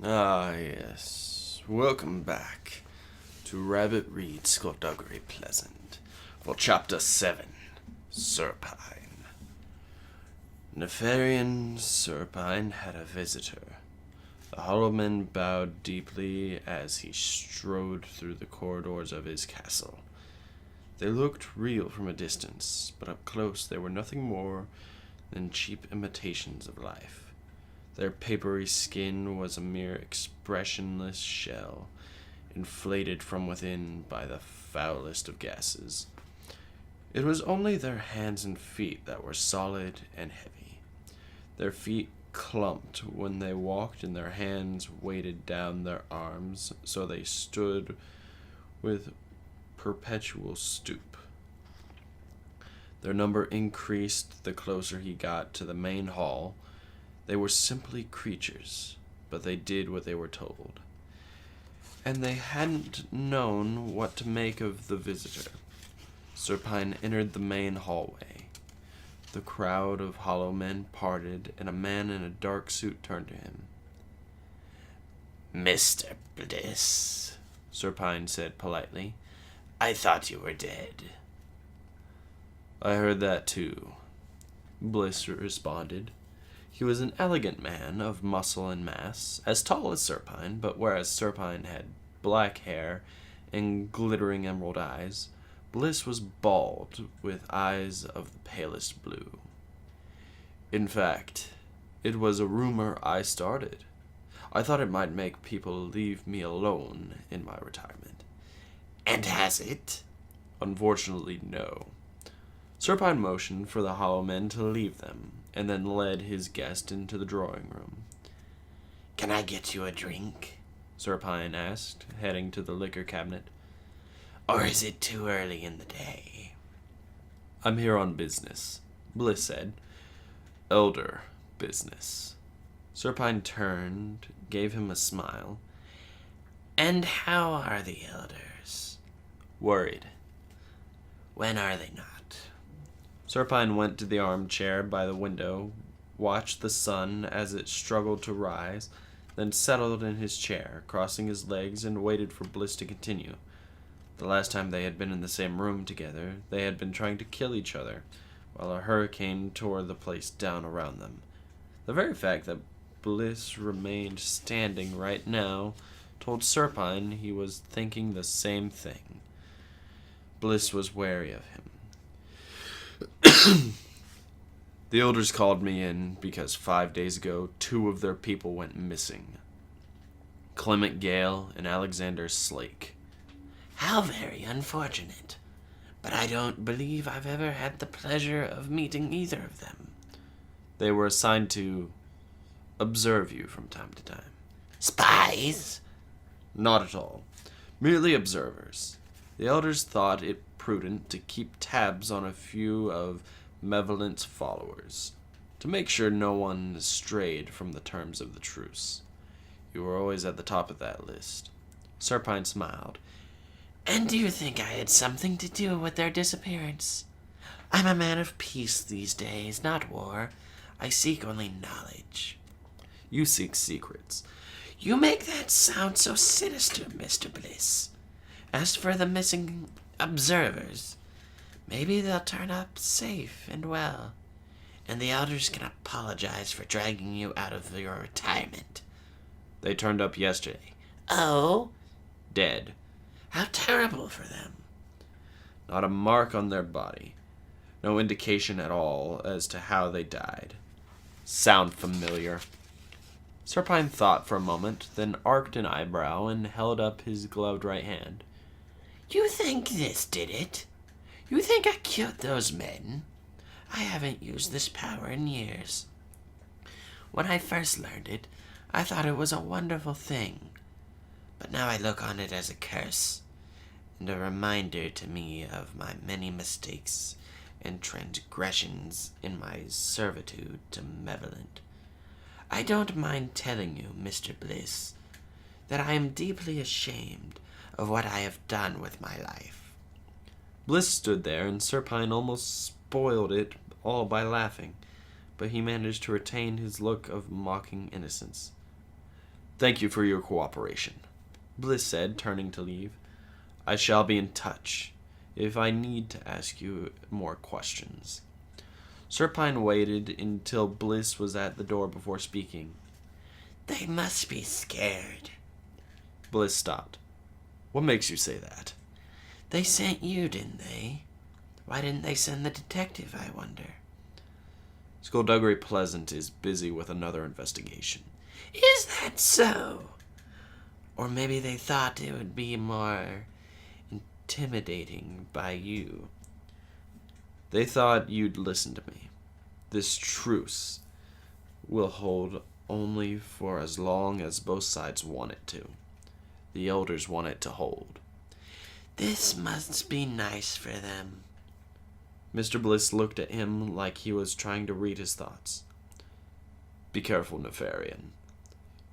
Ah, yes. Welcome back to Rabbit Reads Skulduggery Pleasant for Chapter 7, Serpine. Nefarian Serpine had a visitor. The Hollowman bowed deeply as he strode through the corridors of his castle. They looked real from a distance, but up close they were nothing more than cheap imitations of life. Their papery skin was a mere expressionless shell, inflated from within by the foulest of gases. It was only their hands and feet that were solid and heavy. Their feet clumped when they walked, and their hands weighted down their arms, so they stood with perpetual stoop. Their number increased the closer he got to the main hall. They were simply creatures, but they did what they were told. And they hadn't known what to make of the visitor. Serpine entered the main hallway. The crowd of hollow men parted, and a man in a dark suit turned to him. "Mr. Bliss," Serpine said politely, "I thought you were dead." "I heard that too," Bliss responded. He was an elegant man of muscle and mass, as tall as Serpine, but whereas Serpine had black hair and glittering emerald eyes, Bliss was bald, with eyes of the palest blue. "In fact, it was a rumor I started. I thought it might make people leave me alone in my retirement." "And has it?" "Unfortunately, no." Serpine motioned for the hollow men to leave them, and then led his guest into the drawing room. "Can I get you a drink?" Serpine asked, heading to the liquor cabinet. "Or is it too early in the day?" "I'm here on business," Bliss said. "Elder business." Serpine turned, gave him a smile. "And how are the elders?" "Worried." "When are they not?" Serpine went to the armchair by the window, watched the sun as it struggled to rise, then settled in his chair, crossing his legs, and waited for Bliss to continue. The last time they had been in the same room together, they had been trying to kill each other, while a hurricane tore the place down around them. The very fact that Bliss remained standing right now told Serpine he was thinking the same thing. Bliss was wary of him. "The elders called me in because 5 days ago 2 of their people went missing. Clement Gale and Alexander Slake." "How very unfortunate. But I don't believe I've ever had the pleasure of meeting either of them." "They were assigned to observe you from time to time." "Spies?" "Not at all. Merely observers. The elders thought it prudent to keep tabs on a few of Malevolent's followers, to make sure no one strayed from the terms of the truce. You were always at the top of that list." Serpine smiled. "And do you think I had something to do with their disappearance? I'm a man of peace these days, not war. I seek only knowledge." "You seek secrets." "You make that sound so sinister, Mr. Bliss. As for the missing observers, maybe they'll turn up safe and well, and the elders can apologize for dragging you out of your retirement." "They turned up yesterday." "Oh?" "Dead. "How terrible for them." Not a mark on their body. No indication at all as to how they died." "Sound familiar?" Serpine thought for a moment, then arched an eyebrow and held up his gloved right hand. "You think this did it? You think I killed those men? I haven't used this power in years. When I first learned it, I thought it was a wonderful thing. But now I look on it as a curse, and a reminder to me of my many mistakes and transgressions in my servitude to Malevolent. I don't mind telling you, Mr. Bliss, that I am deeply ashamed of what I have done with my life." Bliss stood there, and Serpine almost spoiled it all by laughing, but he managed to retain his look of mocking innocence. Thank you for your cooperation, Bliss said, turning to leave. I shall be in touch if I need to ask you more questions. Serpine waited until Bliss was at the door before speaking. They must be scared. Bliss stopped. What makes you say that? They sent you, didn't they? Why didn't they send the detective, I wonder? Skulduggery Pleasant is busy with another investigation. Is that so? Or maybe they thought it would be more intimidating by you. They thought you'd listen to me. This truce will hold only for as long as both sides want it to. The elders want it to hold. This must be nice for them. Mr. Bliss looked at him like he was trying to read his thoughts. Be careful, Nefarian.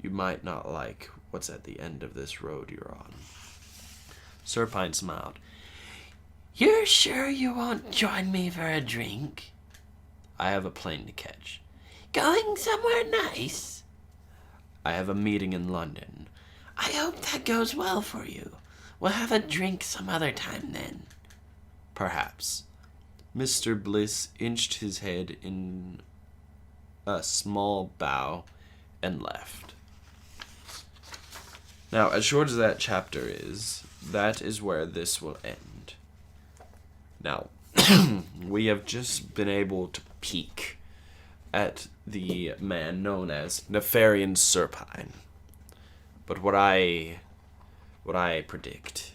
You might not like what's at the end of this road you're on. Serpine smiled. You're sure you won't join me for a drink? I have a plane to catch. Going somewhere nice? I have a meeting in London. I hope that goes well for you. We'll have a drink some other time then. Perhaps. Mr. Bliss inched his head in a small bow and left. Now, as short as that chapter is, that is where this will end. Now, we have just been able to peek at the man known as Nefarian Serpine. But what I predict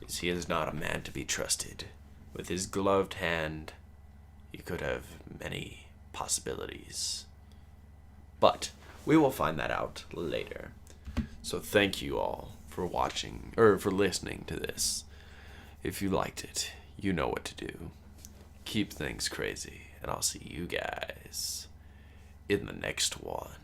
is he is not a man to be trusted. With his gloved hand, he could have many possibilities. But we will find that out later. So thank you all for watching, or for listening to this. If you liked it, you know what to do. Keep things crazy, and I'll see you guys in the next one.